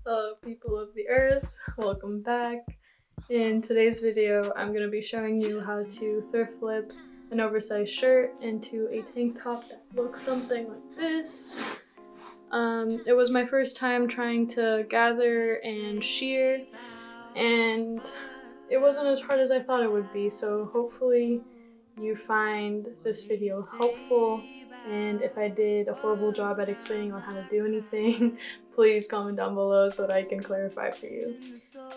Hello people of the earth, welcome back. In today's video I'm going to be showing you how to thrift flip an oversized shirt into a tank top that looks something like this. It was my first time trying to gather and shear, and it wasn't as hard as I thought it would be, so hopefully you find this video helpful. And if I did a horrible job at explaining on how to do anything, please comment down below so that I can clarify for you.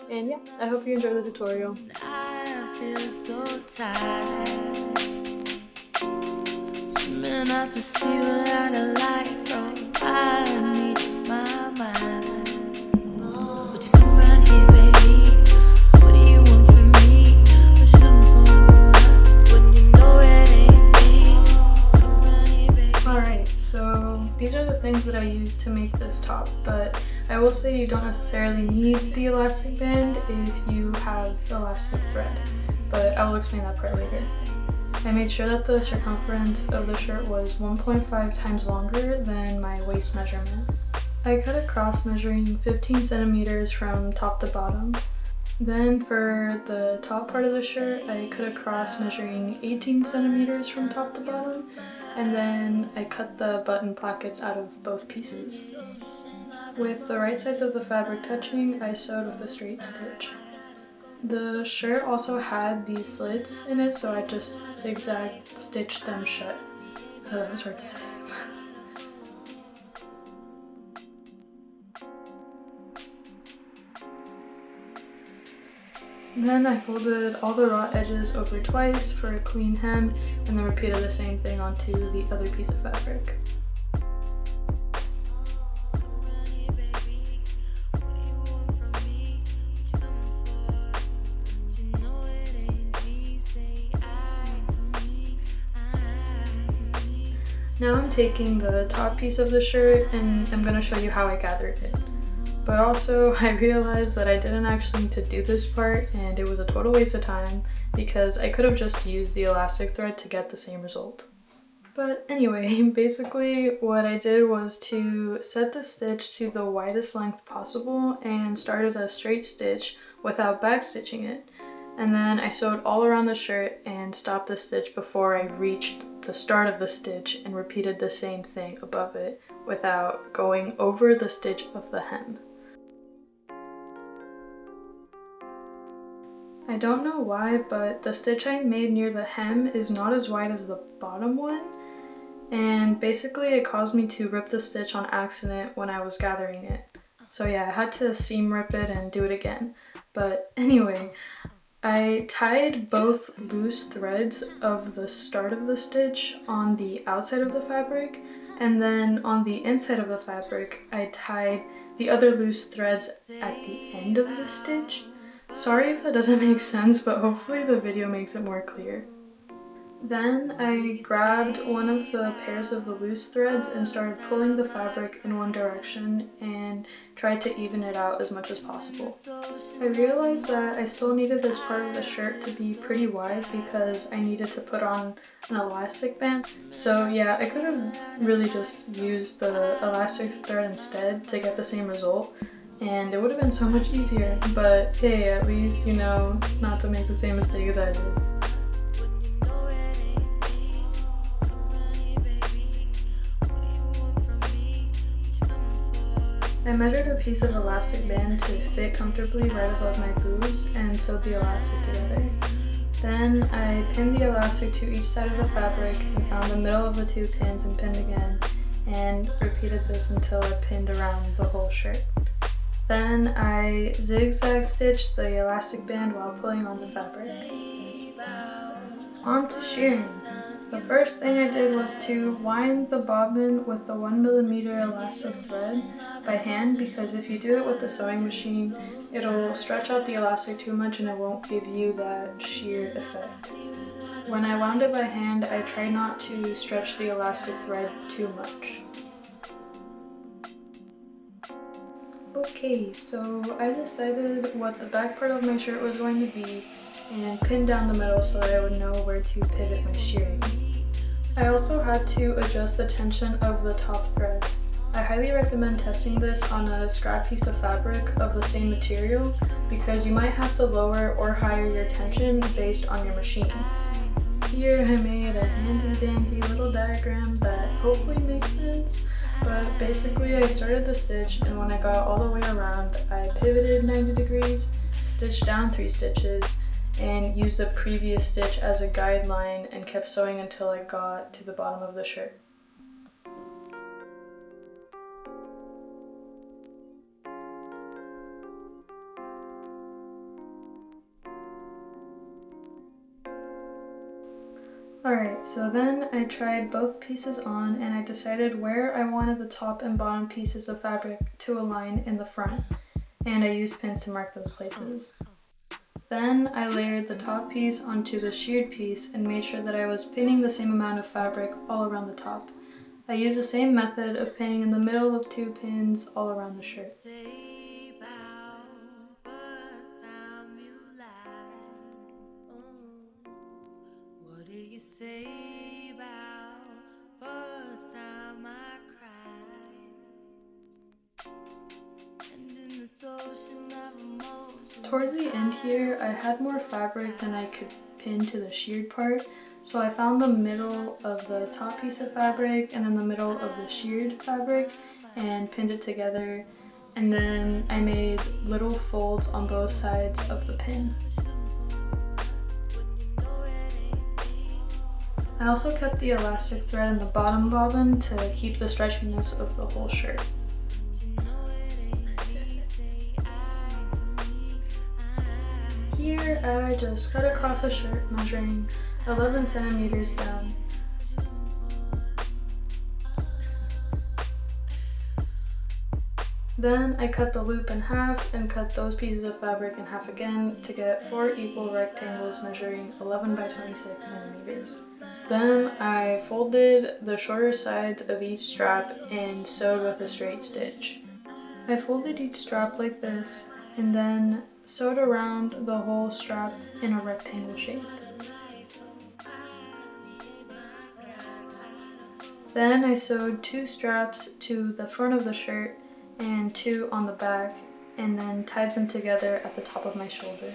And yeah, I hope you enjoy the tutorial. I feel so tired, swimming out to sea without a light, bro. I need my mind. Would you come around here, baby? What do you want from me? What you looking for when you know it ain't me? Come around here, baby. Alright, so these are the things that I use to make this top, but I will say you don't necessarily need the elastic band if you have elastic thread, but I will explain that part later. I made sure that the circumference of the shirt was 1.5 times longer than my waist measurement. I cut across measuring 15 centimeters from top to bottom. Then for the top part of the shirt, I cut across measuring 18 centimeters from top to bottom, and then I cut the button plackets out of both pieces. With the right sides of the fabric touching, I sewed with a straight stitch. The shirt also had these slits in it, so I just zigzag stitched them shut. That was hard to say. Then I folded all the raw edges over twice for a clean hem, and then repeated the same thing onto the other piece of fabric. Now I'm taking the top piece of the shirt and I'm going to show you how I gathered it. But also I realized that I didn't actually need to do this part, and it was a total waste of time because I could have just used the elastic thread to get the same result. But anyway, basically what I did was to set the stitch to the widest length possible and started a straight stitch without backstitching it. And then I sewed all around the shirt and stopped the stitch before I reached the start of the stitch and repeated the same thing above it without going over the stitch of the hem. I don't know why, but the stitch I made near the hem is not as wide as the bottom one, and basically it caused me to rip the stitch on accident when I was gathering it. So yeah, I had to seam rip it and do it again. But anyway, I tied both loose threads of the start of the stitch on the outside of the fabric, and then on the inside of the fabric I tied the other loose threads at the end of the stitch. Sorry if that doesn't make sense, but hopefully the video makes it more clear. Then I grabbed one of the pairs of the loose threads and started pulling the fabric in one direction and tried to even it out as much as possible. I realized that I still needed this part of the shirt to be pretty wide because I needed to put on an elastic band. So yeah, I could have really just used the elastic thread instead to get the same result, and it would have been so much easier, but hey, at least you know not to make the same mistake as I did. I measured a piece of elastic band to fit comfortably right above my boobs and sewed the elastic together. Then I pinned the elastic to each side of the fabric and found the middle of the two pins and pinned again, and repeated this until I pinned around the whole shirt. Then I zigzag stitched the elastic band while pulling on the fabric. On to shirring. The first thing I did was to wind the bobbin with the 1mm elastic thread by hand, because if you do it with the sewing machine, it'll stretch out the elastic too much and it won't give you that sheared effect. When I wound it by hand, I tried not to stretch the elastic thread too much. Okay, so I decided what the back part of my shirt was going to be and pinned down the middle so that I would know where to pivot my shirring. I also had to adjust the tension of the top thread. I highly recommend testing this on a scrap piece of fabric of the same material because you might have to lower or higher your tension based on your machine. Here I made a handy dandy little diagram that hopefully makes sense, but basically I started the stitch, and when I got all the way around, I pivoted 90 degrees, stitched down 3 stitches, and used the previous stitch as a guideline and kept sewing until I got to the bottom of the shirt. Alright, so then I tried both pieces on and I decided where I wanted the top and bottom pieces of fabric to align in the front, and I used pins to mark those places. Then I layered the top piece onto the shirred piece and made sure that I was pinning the same amount of fabric all around the top. I used the same method of pinning in the middle of 2 pins all around the shirt. Towards the end here, I had more fabric than I could pin to the shirred part, so I found the middle of the top piece of fabric and then the middle of the shirred fabric and pinned it together, and then I made little folds on both sides of the pin. I also kept the elastic thread in the bottom bobbin to keep the stretchiness of the whole shirt. Here I just cut across the shirt measuring 11 centimeters down. Then I cut the loop in half and cut those pieces of fabric in half again to get 4 equal rectangles measuring 11 by 26 centimeters. Then I folded the shorter sides of each strap and sewed with a straight stitch. I folded each strap like this and then sewed around the whole strap in a rectangle shape. Then I sewed 2 straps to the front of the shirt and 2 on the back, and then tied them together at the top of my shoulder.